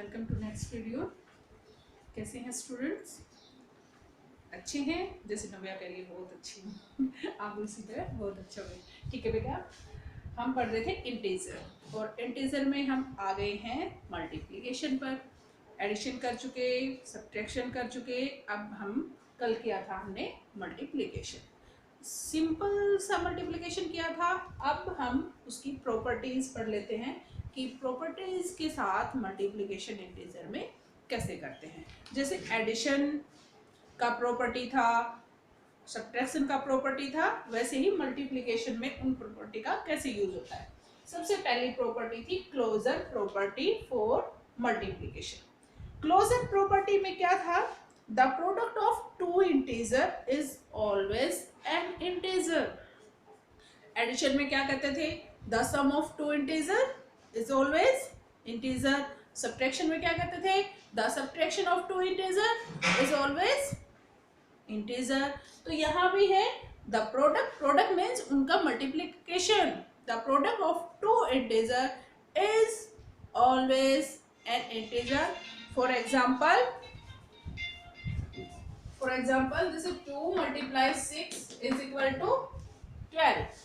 Welcome to next video. कैसे हैं students? अच्छे हैं? जैसे नव्या कह रही है बहुत अच्छी हूँ आप उसी तरह बहुत अच्छा हुए। ठीक है बेटा, हम पढ़ रहे थे इंटीजर और इंटीजर में हम आ गए हैं मल्टीप्लिकेशन पर। एडिशन कर चुके, सब्ट्रैक्शन कर चुके, अब हम कल किया था हमने मल्टीप्लिकेशन। सिंपल सा मल्टीप्लिकेशन किया था। अब हम उसकी प्रॉपर्टीज पढ़ लेते हैं कि प्रॉपर्टीज के साथ मल्टीप्लिकेशन इंटीजर में कैसे करते हैं। जैसे एडिशन का प्रॉपर्टी था, सब्ट्रैक्शन का प्रॉपर्टी था, वैसे ही मल्टीप्लिकेशन में उन प्रॉपर्टी का कैसे यूज होता है। सबसे पहली प्रॉपर्टी थी closure property for multiplication. Closure property में क्या था? The product of two integer is always an integer. Addition में क्या कहते थे? The sum of two integer is always integer. Subtraction में क्या कहते थे? The subtraction of two integer is always integer. तो यहाँ भी है द प्रोडक्ट, प्रोडक्ट मीन्स उनका multiplication. The product of two integer is always an integer. For example, this is 2 multiplies 6 is equal to 12.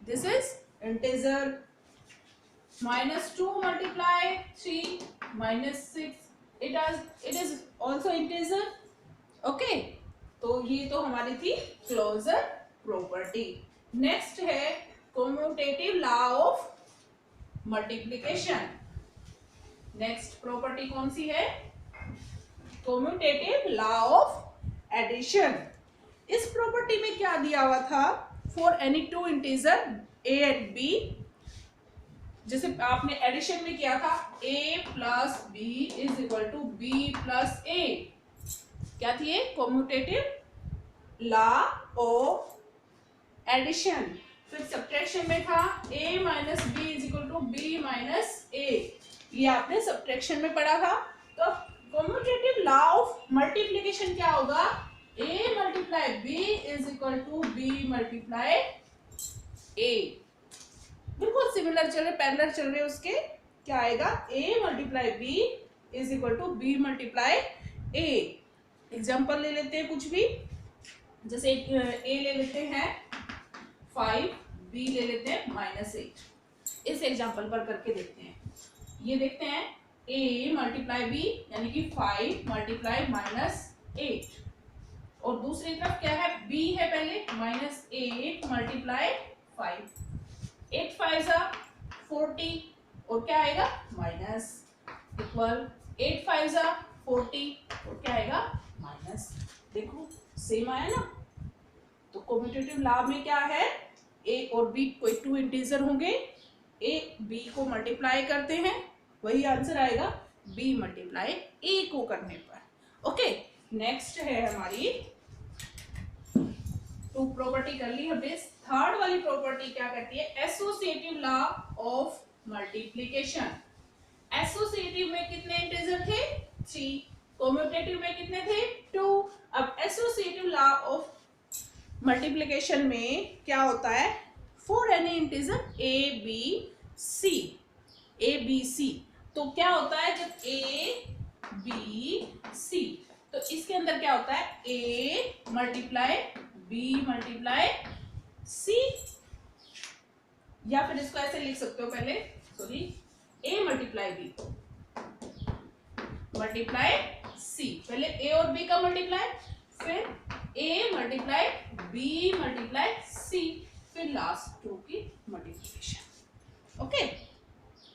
This is integer. Minus 2 multiply 3 minus 6. It is also integer. Okay. तो ये तो हमारी थी closure property. Next है commutative law of multiplication. Next property कौन सी है? Commutative law of addition. इस प्रॉपर्टी में क्या दिया हुआ था? For any two integer a and b, जैसे आपने एडिशन में किया था a plus B is equal to B plus A. क्या थी ये? Commutative law of addition. फिर सब्ट्रैक्शन में था a minus B is equal to B minus ए। ये आपने सब्ट्रैक्शन में पढ़ा था। तो कम्यूटेटिव लॉ ऑफ मल्टीप्लिकेशन क्या होगा? a multiply b is equal to b multiply a। बिल्कुल सिमिलर चल रहे, पैरेलल चल रहे, उसके क्या आएगा? a multiply b is equal to b multiply a। Example ले लेते हैं कुछ भी, जैसे a ले लेते हैं 5, b ले लेते हैं -8। इस एग्जाम्पल पर करके देखते हैं। ये देखते हैं a मल्टीप्लाई b यानी कि 5 मल्टीप्लाई -8, और दूसरी तरफ क्या है? b है पहले -8 मल्टीप्लाई 5। 8 5 जा 40, और क्या आएगा? माइनस इक्वल 8 5 जा 40, और क्या आएगा? माइनस। देखो सेम आया ना। तो कम्यूटेटिव लॉ में क्या है? a और b कोई टू इंटीजर होंगे, a b को मल्टीप्लाई करते हैं, वही आंसर आएगा b मल्टीप्लाई a को करने पर। ओके, नेक्स्ट है हमारी टू प्रॉपर्टी कर ली हमने। थर्ड वाली प्रॉपर्टी क्या कहती है? Associative law of multiplication. Associative में कितने इंटीजर थे? 3। कम्यूटेटिव में कितने थे? 2। अब एसोसिएटिव लॉ ऑफ मल्टीप्लिकेशन में क्या होता है? For any integer a b c, तो क्या होता है जब a b c, तो इसके अंदर क्या होता है? a multiply b multiply c, या फिर इसको ऐसे लिख सकते हो पहले, sorry, a multiply b multiply c। पहले a और b का मल्टीप्लाई, फिर a multiply b multiply c, फिर लास्ट टू की मल्टीप्लिकेशन। ओके,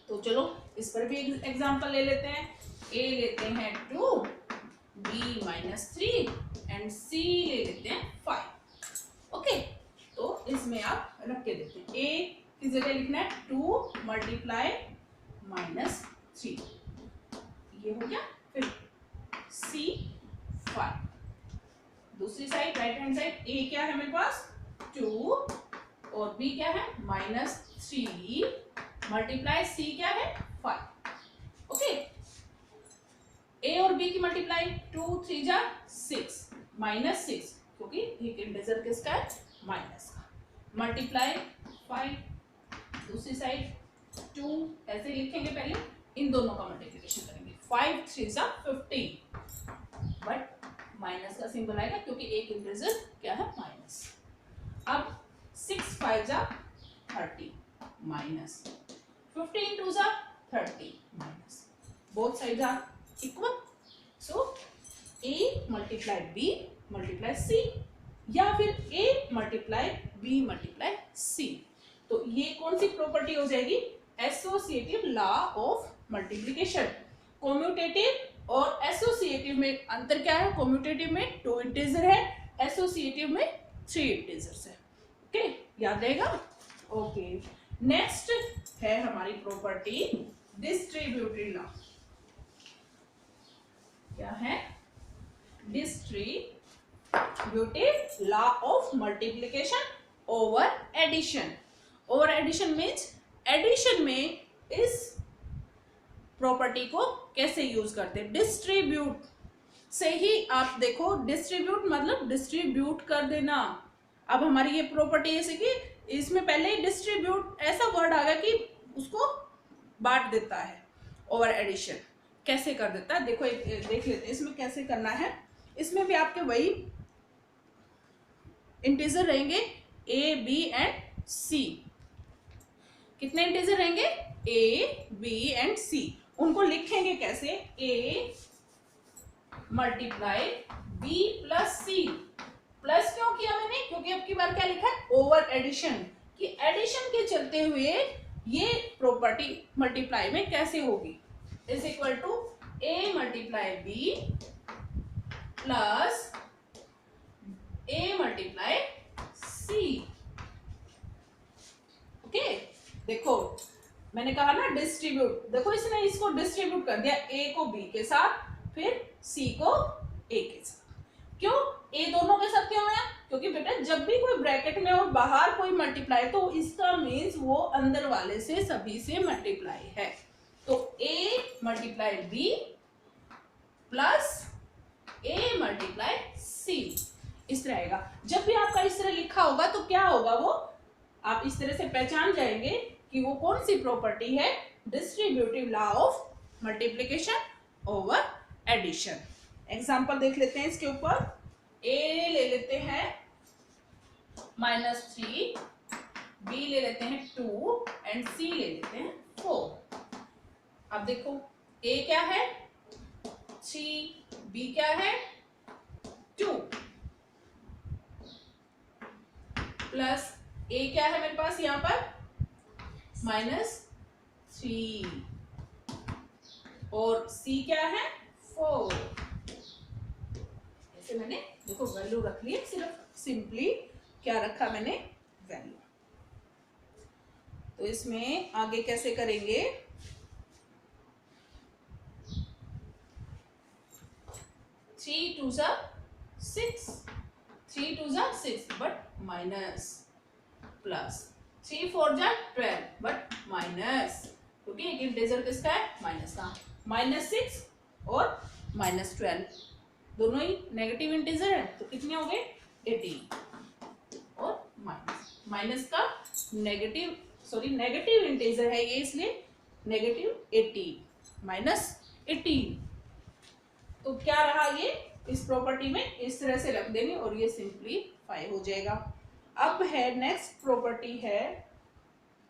तो चलो इस पर भी एग्जांपल ले लेते हैं। a लेते हैं 2, b -3 एंड c ले लेते हैं 5। ओके, तो इसमें आप रख के देते हैं। a की जगह लिखना है 2 मल्टीप्लाई -3, ये हो गया। फिर c 5। दूसरी side right hand side a क्या है मेरे पास? 2, और b क्या है? -3 मल्टीप्लाई c क्या है? 5। ओके, a और b की मल्टीप्लाई 2 3 जा 6 -6, क्योंकि एक इंटीजर किसका है? माइनस का। मल्टीप्लाई 5, दूसरी साइड 2 ऐसे लिखेंगे पहले, इन दोनों का मल्टीप्लिकेशन करेंगे। 5 3 सा 50, बट माइनस का सिंबल आएगा क्योंकि एक इंटीजर क्या है माइनस। अब 6 5 जा 30 माइनस 15 2 जा 30 minus, both side are equal, so a multiply b multiply c, या फिर a multiply b multiply c। तो ये कौन सी प्रॉपर्टी हो जाएगी, associative law of multiplication. Commutative और एसोसिएटिव में अंतर क्या है, कॉम्यूटेटिव में 2 इंटीजर है, एसोसिएटिव में 3 इंटीजर्स है। ओके, याद रहेगा। ओके, नेक्स्ट है हमारी प्रॉपर्टी डिस्ट्रीब्यूटिव लॉ। क्या है, distributive law of multiplication over addition. Over addition means addition में इस प्रॉपर्टी को कैसे यूज करते हैं, डिस्ट्रीब्यूट से ही आप देखो, डिस्ट्रीब्यूट मतलब डिस्ट्रीब्यूट कर देना। अब हमारी ये प्रॉपर्टी ऐसे कि इसमें पहले ही डिस्ट्रीब्यूट ऐसा वर्ड आ गया कि उसको बांट देता है। ओवर एडिशन कैसे कर देता है, देखो देख लेते हैं इसमें कैसे करना है। इसमें भी आपके वही इंटीजर रहेंगे a b एंड c। कितने इंटीजर रहेंगे, a b एंड c। उनको लिखेंगे कैसे, a multiply b plus c। Plus क्यों किया मैंने, क्योंकि अब की बार क्या लिखा है, ओवर एडिशन, कि एडिशन के चलते हुए ये प्रॉपर्टी मल्टीप्लाई में कैसे होगी, is equal to a multiply b plus a multiply c। Okay, देखो मैंने कहा ना डिस्ट्रीब्यूट, देखो इसने इसको डिस्ट्रीब्यूट कर दिया, a को b के साथ, फिर c को a के साथ। क्यों a दोनों के साथ क्यों है, क्योंकि बेटा जब भी कोई ब्रैकेट में और बाहर कोई मल्टीप्लाई तो इसका मीन्स वो अंदर वाले से सभी से मल्टीप्लाई है। तो a multiply b plus a multiply c इस तरह आएगा। जब भी आपका इस तरह लिखा होगा तो क्या होगा, वो आप इस तरह से पहचान जाएंगे कि वो कौन सी प्रॉपर्टी है, distributive law of multiplication over addition. Example देख लेते हैं इसके ऊपर। a ले लेते हैं -3, b ले लेते हैं 2 एंड c ले लेते हैं 4। अब देखो a क्या है 3, b क्या है 2 प्लस a क्या है मेरे पास यहाँ पर -3 और c क्या है 4। ऐसे मैंने देखो वैल्यू रख ली, सिर्फ सिंपली क्या रखा मैंने, वैल्यू। तो इसमें आगे कैसे करेंगे, 3 2 जा 6, 3 2 जा 6 बट माइनस, प्लस 3 4 जा 12 बट माइनस, क्योंकि एक इंटीजर किसका है, माइनस का। -6 और -12 दोनों ही नेगेटिव इंटीजर है, तो कितने हो गए 18 और माइनस का नेगेटिव, सॉरी नेगेटिव इंटीजर है ये, इसलिए नेगेटिव 18 -18। तो क्या रहा ये, इस प्रॉपर्टी में इस तरह से रख देंगे और ये सिंपलीफाई हो जाएगा। अब है नेक्स्ट प्रॉपर्टी है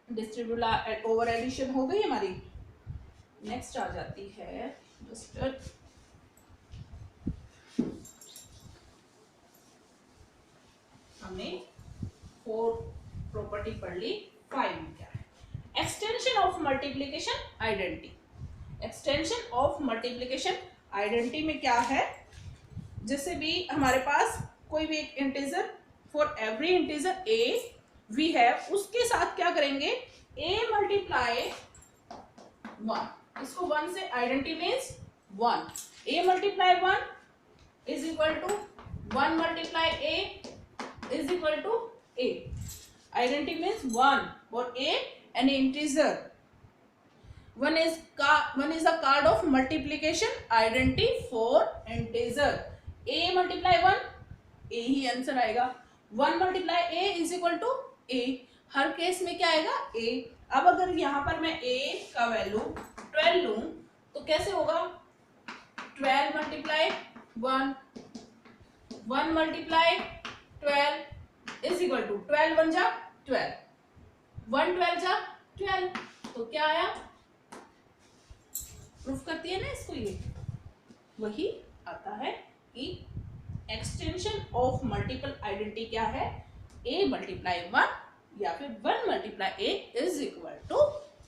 डिस्ट्रीब्यूटिव ओवर एडिशन, हो गई हमारी। नेक्स्ट आ जाती है जस्ट हमने 4 प्रॉपर्टी पढ़ ली, 5 में क्या है, extension of multiplication identity. Extension of multiplication identity में क्या है, जैसे भी हमारे पास कोई भी एक integer, for every integer a we have, उसके साथ क्या करेंगे, a मल्टीप्लाई 1, इसको 1 से identity means 1, a multiply 1 is equal to 1 multiply a is equal to a. Identity means 1 for a an integer. One is a card of multiplication identity for integer. a multiply 1, a he answer आएगा। 1 multiply a is equal to a, her case में क्या आएगा a। अब अगर यहाँ पर मैं a का वैल्यू 12 लूं तो कैसे होगा, 12 multiply 1, 1 multiply 12 is equal to 12 1 जा 12, 1 12 जा 12, तो क्या आया, प्रूफ करती है ना इसको, ये वही आता है कि एक्सटेंशन ऑफ मल्टीपल आइडेंटिटी क्या है, a मल्टीप्लाई 1 या फिर 1 multiply a is equal to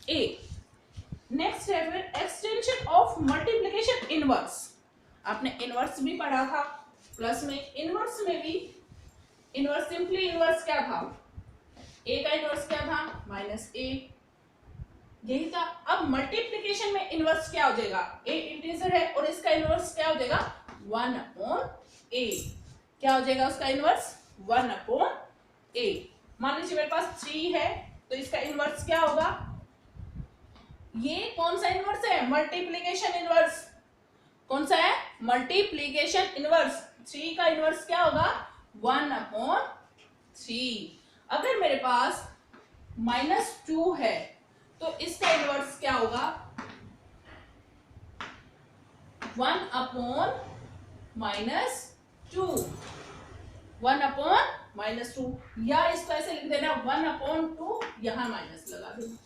a। Next है फिर एक्सटेंशन ऑफ मल्टीप्लिकेशन इनवर्स। आपने इनवर्स भी पढ़ा था प्लस में, इनवर्स में भी इनवर्स सिंपली इनवर्स क्या था, a का इनवर्स क्या था -a, यही था। अब मल्टीप्लिकेशन में इनवर्स क्या हो जाएगा, a इंटीजर है और इसका इनवर्स क्या हो जाएगा 1/a, क्या हो जाएगा उसका इनवर्स 1/a। मान लीजिए मेरे पास 3 है तो इसका इनवर्स क्या होगा, ये कौन सा इनवर्स है, मल्टीप्लिकेशन इनवर्स, कौन सा है, मल्टीप्लिकेशन इनवर्स, 3 का इनवर्स क्या होगा 1/3। अगर मेरे पास -2 है तो इसका इनवर्स क्या होगा 1/-2, 1/-2, या इसको ऐसे लिख देना 1/2, यहां माइनस लगा देना,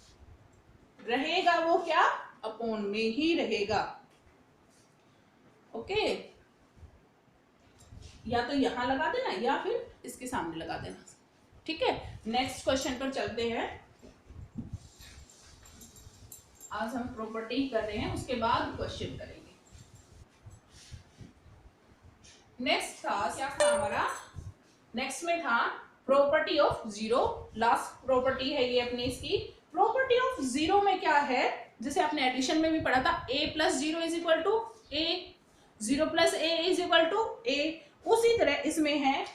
रहेगा वो क्या अपॉन में ही रहेगा, ओके, या तो यहां लगा देना या फिर इसके सामने लगा देना, ठीक है। नेक्स्ट क्वेश्चन पर चलते हैं। आज हम प्रॉपर्टी कर रहे हैं, उसके बाद क्वेश्चन करेंगे। नेक्स्ट था क्या था हमारा, नेक्स्ट में था property of zero, last property है ये अपनी इसकी। प्रॉपर्टी ऑफ जीरो में क्या है, जैसे आपने एडिशन में भी पढ़ा था a plus 0 is equal to a, 0 plus a is equal to a, उसी तरह इसमें है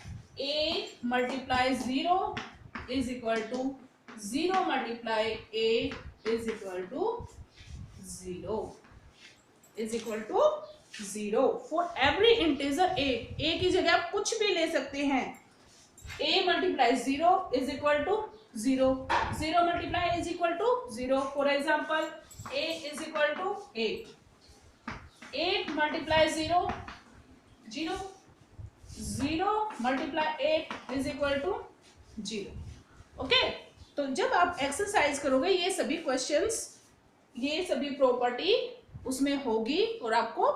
a multiply 0 is equal to 0 multiply a is equal to 0, is equal to 0 for every integer a की जगह आप कुछ भी ले सकते हैं, a multiply 0 is equal to 0, 0 multiply is equal to 0, for example a is equal to 8, 8 multiply 0 0, 0 multiply 8 is equal to 0, okay. तो जब आप एक्सरसाइज करोगे ये सभी क्वेश्चंस, ये सभी प्रॉपर्टी उसमें होगी और आपको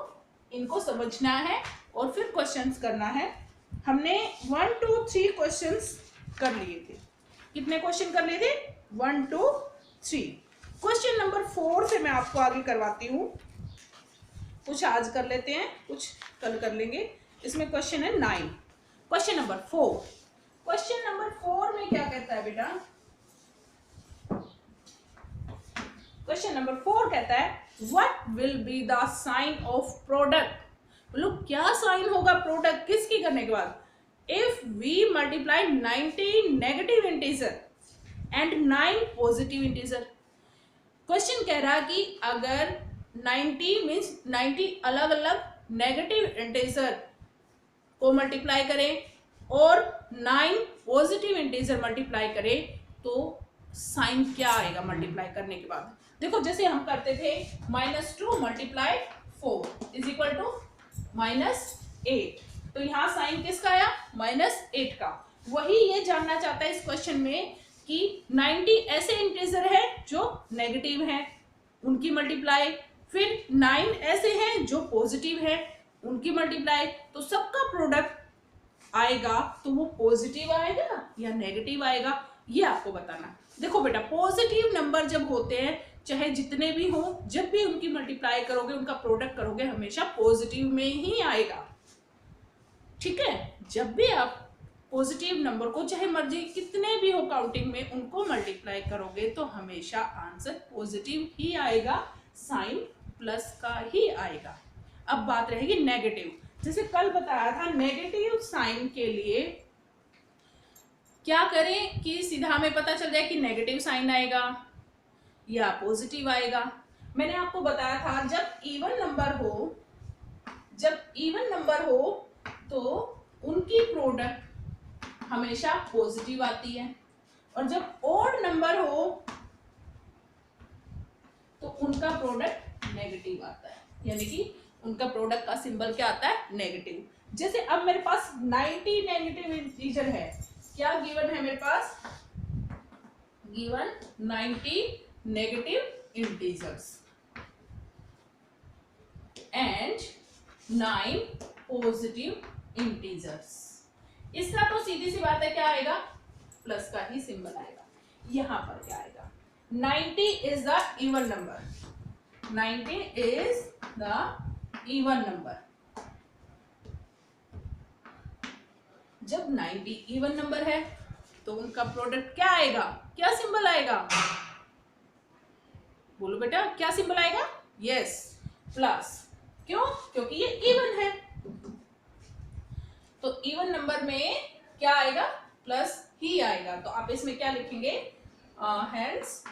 इनको समझना है और फिर क्वेश्चंस करना है। हमने 1 2 3 क्वेश्चंस कर लिए थे, कितने क्वेश्चन कर लिए थे 1 2 3। क्वेश्चन नंबर 4 से मैं आपको आगे करवाती हूँ, कुछ आज कर लेते हैं कुछ कल कर लेंगे। इसमें क्वेश्चन है 9, क्वेश्चन नंबर 4। क्वेश्चन नंबर 4 में क्या कहता है बेटा, क्वेश्चन नंबर 4 कहता है what will be the sign of product, बोलो क्या साइन होगा प्रोडक्ट किसकी करने के बाद, if we multiply 90 negative integer and 9 positive integer. Question कह रहा कि अगर 90 मीन्स 90 अलग अलग नेगेटिव इंटीजर को मल्टीप्लाई करें और 9 पॉजिटिव इंटीजर मल्टीप्लाई करें तो साइन क्या आएगा मल्टीप्लाई करने के बाद। देखो जैसे हम करते थे -2 मल्टीप्लाई 4 इज इक्वल टू -8, तो यहाँ साइन किसका आया -8 का। वही ये जानना चाहता है इस क्वेश्चन में कि 90 ऐसे इंटीजर है जो नेगेटिव हैं उनकी मल्टीप्लाई, फिर 9 ऐसे हैं जो पॉजिटिव है उनकी मल्टीप्लाई, तो सबका प्रोडक्ट आएगा तो वो पॉजिटिव आएगा या नेगेटिव आएगा, ये आपको बताना। देखो बेटा पॉजिटिव नंबर जब होते हैं चाहे जितने भी हो, जब भी उनकी मल्टीप्लाई करोगे उनका प्रोडक्ट करोगे हमेशा पॉजिटिव में ही आएगा, ठीक है। जब भी आप पॉजिटिव नंबर को चाहे मर्जी कितने भी हो काउंटिंग में उनको मल्टीप्लाई करोगे तो हमेशा आंसर पॉजिटिव ही आएगा, साइन प्लस का ही आएगा। अब बात रहेगी नेगेटिव, जैसे कल बताया था नेगेटिव साइन के लिए क्या करें कि सीधा हमें पता चल जाए कि नेगेटिव साइन आएगा या पॉजिटिव आएगा। मैंने आपको बताया था जब इवन नंबर हो तो उनकी प्रोडक्ट हमेशा पॉजिटिव आती है और जब ऑड नंबर हो तो उनका प्रोडक्ट नेगेटिव आता है, यानी कि उनका प्रोडक्ट का सिंबल क्या आता है, नेगेटिव। जैसे अब मेरे पास 90 नेगेटिव इंटीजर है, क्या गिवन है मेरे पास, given 90 negative integers and 9 positive integers. इसका तो सीधी सी बात है, क्या आएगा, प्लस का ही सिंबल आएगा। यहां पर क्या आएगा, 90 is the even number, 90 is the even number. जब 90 इवन नंबर है तो उनका प्रोडक्ट क्या आएगा, क्या सिंबल आएगा, बोलो बेटा क्या सिंबल आएगा, यस प्लस। क्यों, क्योंकि ये इवन है, तो इवन नंबर में क्या आएगा, प्लस ही आएगा। तो आप इसमें क्या लिखेंगे, hence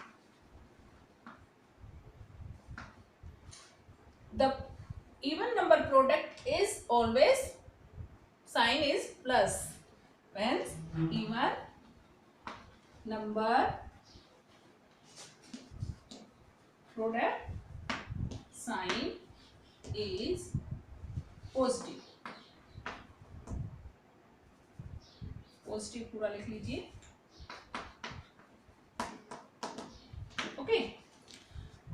the even number product is always sign is plus, hence even number product sign is positive, positive पूरा लिख लीजिए। ओके,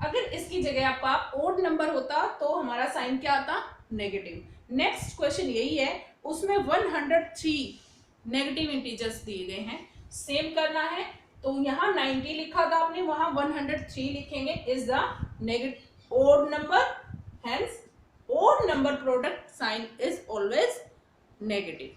अगर इसकी जगह आप ओड नंबर होता तो हमारा साइन क्या आता, नेगेटिव। नेक्स्ट क्वेश्चन यही है, उसमें 103 नेगेटिव इंटीजर्स दिए गए हैं, सेम करना है तो यहाँ 90 लिखा था आपने, वहां 103 लिखेंगे, is the negative odd number, hence odd number product sign is always negative.